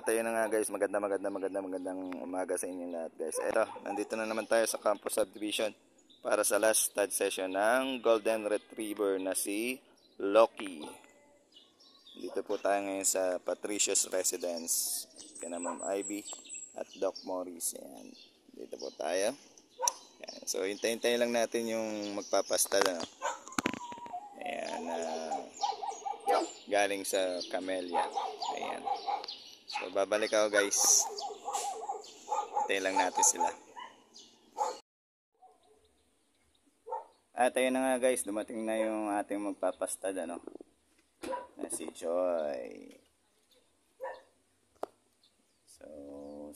Tayo na nga guys, magandang umaga sa inyong lahat guys. Eto, nandito na naman tayo sa Campus Subdivision para sa last stud session ng Golden Retriever na si Loki. Dito po tayo ngayon sa Patricia's Residence. Kaya Ma'am Ivy at Doc Morris. Ayan. Dito po tayo. Ayan. So, hintayin lang natin yung magpapastud. Ano? Ayan. Galing sa Camellia. Ayan. So, babalik ako guys. Hintayin lang natin sila. At ayun na nga guys, dumating na yung ating magpapastud, ano? Na si Joy. So,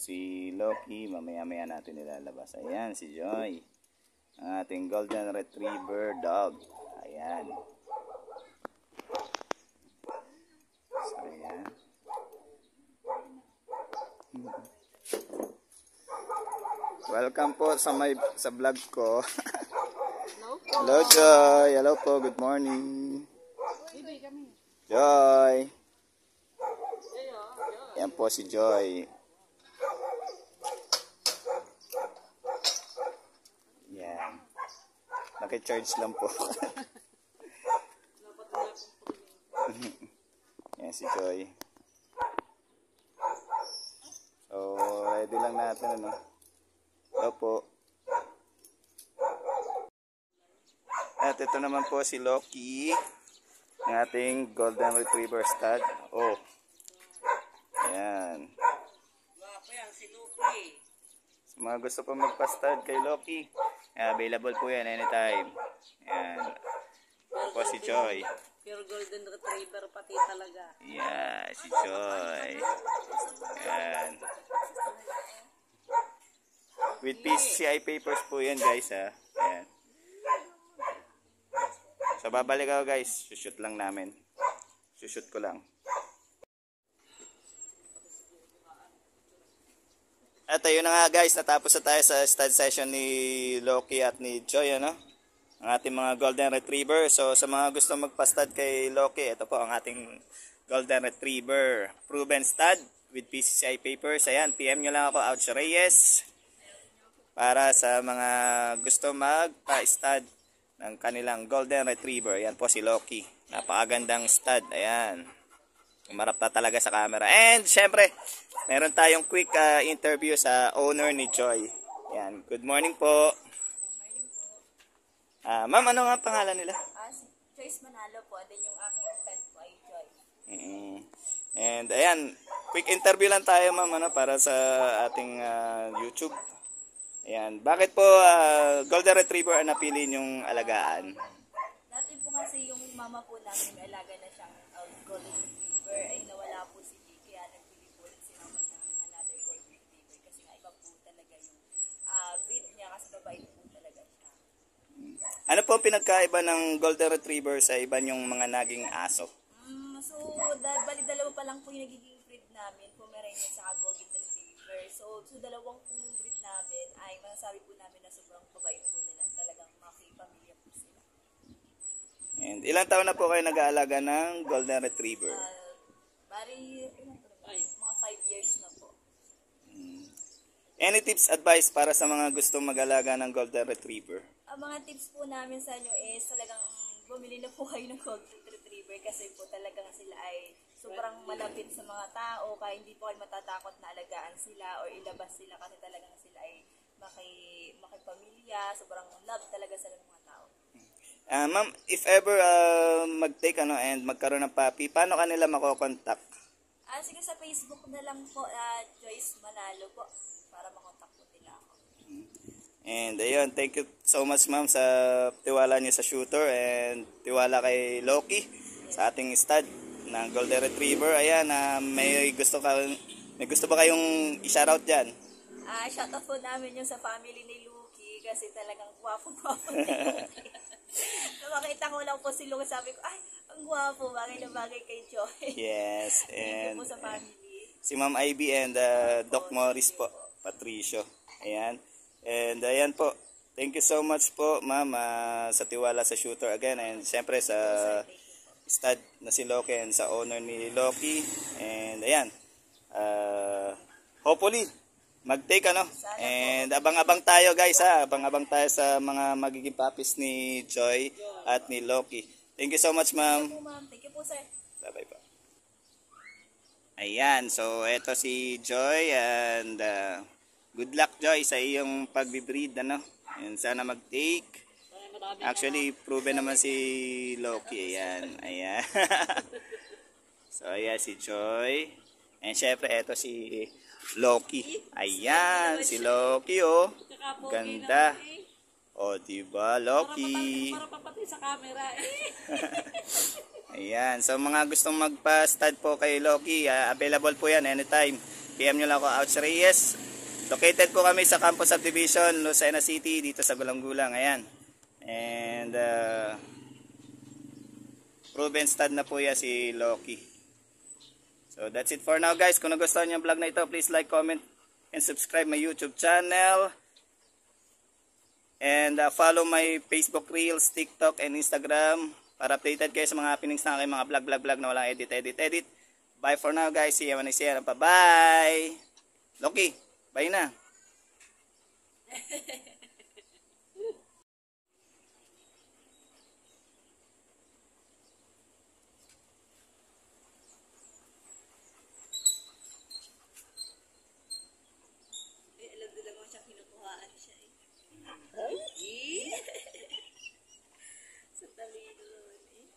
si Loki, mamaya-maya natin nilalabas. Ayan, si Joy. Ang ating Golden Retriever dog. Ayan. So, ayan. Welcome po sa vlog ko. Hello Joy. Hello po. Good morning. Joy. Yan po si Joy. Yan. Naki-charge lang po. Yan si Joy. So, ready lang natin, ano? Hello po. At ito naman po si Loki, ng ating Golden Retriever stud. Oh. Ayan. Si Loki. Sa mga gusto po magpa-stud kay Loki, available po yan anytime. Ayan. Ito po si Joy. Pure Golden Retriever pati talaga. Yeah, si Joy. Ayan. With PCI papers po yan guys, ha. Ayan. So babalik ako guys, shoot lang namin. Shoot ko lang. At ayun na nga guys, natapos na tayo sa stud session ni Loki at ni Joy, ano? Ang ating mga Golden Retriever. So sa mga gusto magpa-stud kay Loki, ito po ang ating Golden Retriever proven stud with PCI papers. Ayan, PM nyo lang ako, Ouch Reyes, para sa mga gusto magpa-stud ng kanilang Golden Retriever. Ayan po si Loki. Napakagandang stud. Ayan. Umarap na talaga sa camera. And syempre, meron tayong quick interview sa owner ni Joy. Ayan. Good morning po. Ma'am, ano nga pangalan nila? Si Joyce Manalo po. Then yung aking pet po ay Joy. And ayan, quick interview lang tayo ma'am, ano, para sa ating YouTube. Ayan. Bakit po Golden Retriever ang napili niyong alagaan? Dati po kasi yung mama po namin may alaga na siyang Golden Retriever ay nawala po si G. Kaya nagpili po ulit si mama ng another Golden Retriever kasi nga iba po talaga yung breed niya kasi babae po talaga siya. Ano po ang pinagkaiba ng Golden Retriever sa iba yung mga naging aso? So, bali dalawa pa lang po yung nagiging breed namin, Pomeranian sa Golden Retriever. So, dalawang pong breed namin ay masasabi po namin na sobrang babae po nila. Talagang makipamilya po sila. And ilang taon na po kayo nag-aalaga ng Golden Retriever? Bali, mga 5 years na po. Any tips, advice para sa mga gustong mag-alaga ng Golden Retriever? Ang mga tips po namin sa inyo is talagang bumili na po kayo ng Golden Retriever kasi po talagang sila ay sobrang malapit sa mga tao kaya hindi po kayo matatakot na alagaan sila o ilabas sila kasi talagang sila ay makipamilya, sobrang love talaga sila ng mga tao. Ma'am, if ever mag-take and magkaroon ng puppy, paano kanila makokontak? Sige sa Facebook na lang po, Joyce Manalo po, para makontak po nila ako. And ayun, thank you so much ma'am sa tiwala niyo sa shooter and tiwala kay Loki sa ating stud ng Golden Retriever. Ayan, may gusto ba kayong i-shoutout dyan? Shoutout po namin yung sa family ni Loki kasi talagang gwapo-gwapo ni Loki. Makita ko lang po si Loki, sabi ko, ay, ang gwapo, bagay na bagay kay Joy. Yes, Thank you and po sa family. si Ma'am Ivy and Doc Morris po, Patricio. Ayan. And ayan po, thank you so much po ma'am sa tiwala sa shooter again, and siyempre sa stud na si Loki and sa owner ni Loki. And ayan, hopefully mag-take and abang-abang tayo guys ha, abang-abang tayo sa mga magiging puppies ni Joy at ni Loki. Thank you so much ma'am. Thank you po sir. Bye po. Ayan, so eto si Joy and good luck Joy sa iyong pagbe-breed and sana mag-take. Actually proven naman si Loki. Ayan. So ayan si Joy and syempre eto si Loki. Ayan, si Loki oh. Ganda. Oh, diba, Loki? Para papatay sa camera Ayan, so mga gustong magpa-stud po kay Loki, available po yan anytime. PM nyo lang ako, Ouch Reyes. Located po kami sa Campus Subdivision, Lucena City, dito sa Gulang-Gulang. Ayan. And proven stud na po yan si Loki. So that's it for now guys. Kung nagustuhan niyo ang vlog na ito, please like, comment, and subscribe my YouTube channel. And follow my Facebook Reels, TikTok, and Instagram para updated kayo sa mga happenings na aking mga vlog na walang edit. Bye for now guys. See you when I see you. Bye! Loki, bye na. Alam din naman siya, kinukuhaan siya eh. Sa talino eh.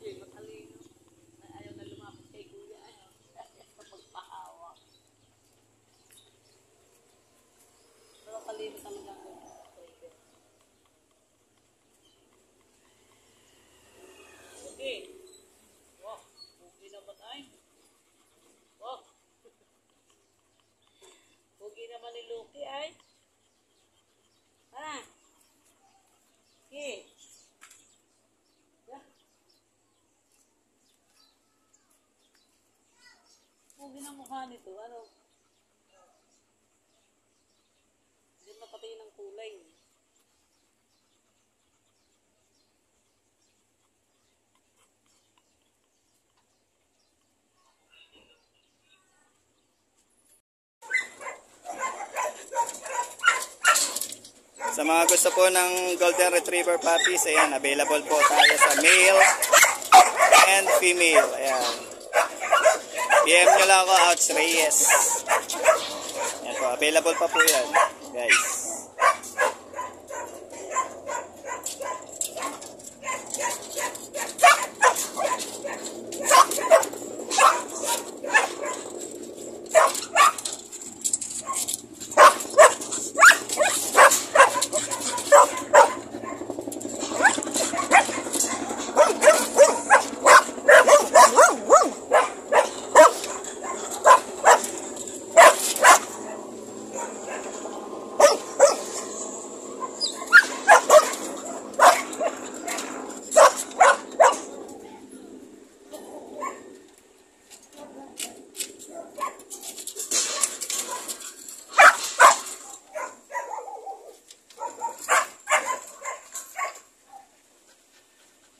Sige, matalino. Ayaw na lumapit kay kuya. Pagpahawak. Pero talino talaga ako. Okay. Wow, pugi naman ay. Wow. Pugi naman ni Loki ay. Ah. Okay. Pugi ng mukha nito, ano? Hindi makatay ng kulay. Sa mga gusto po ng Golden Retriever puppies, ayan, available po tayo sa male and female. Ayan. PM nyo lang ako, Ouch Reyes. Ayan po, available pa po yan, guys.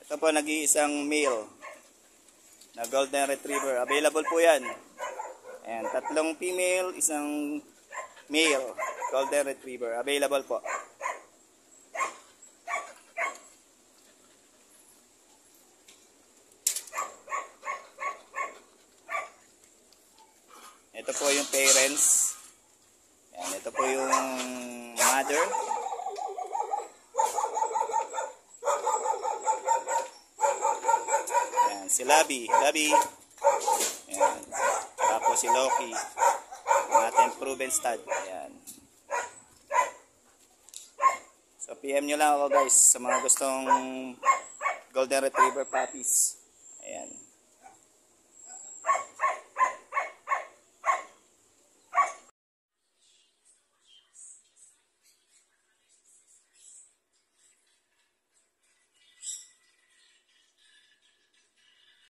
Ito po, nag-iisang male na Golden Retriever. Available po yan. Ayan, 3 female, 1 male Golden Retriever. Available po. Ito po yung parents. Ayan, ito po yung mother. Ayan, si Labi. Ayan. Tapos si Loki. Ang ating proven stud. Ayan. So PM nyo lang ako guys sa mga gustong Golden Retriever puppies.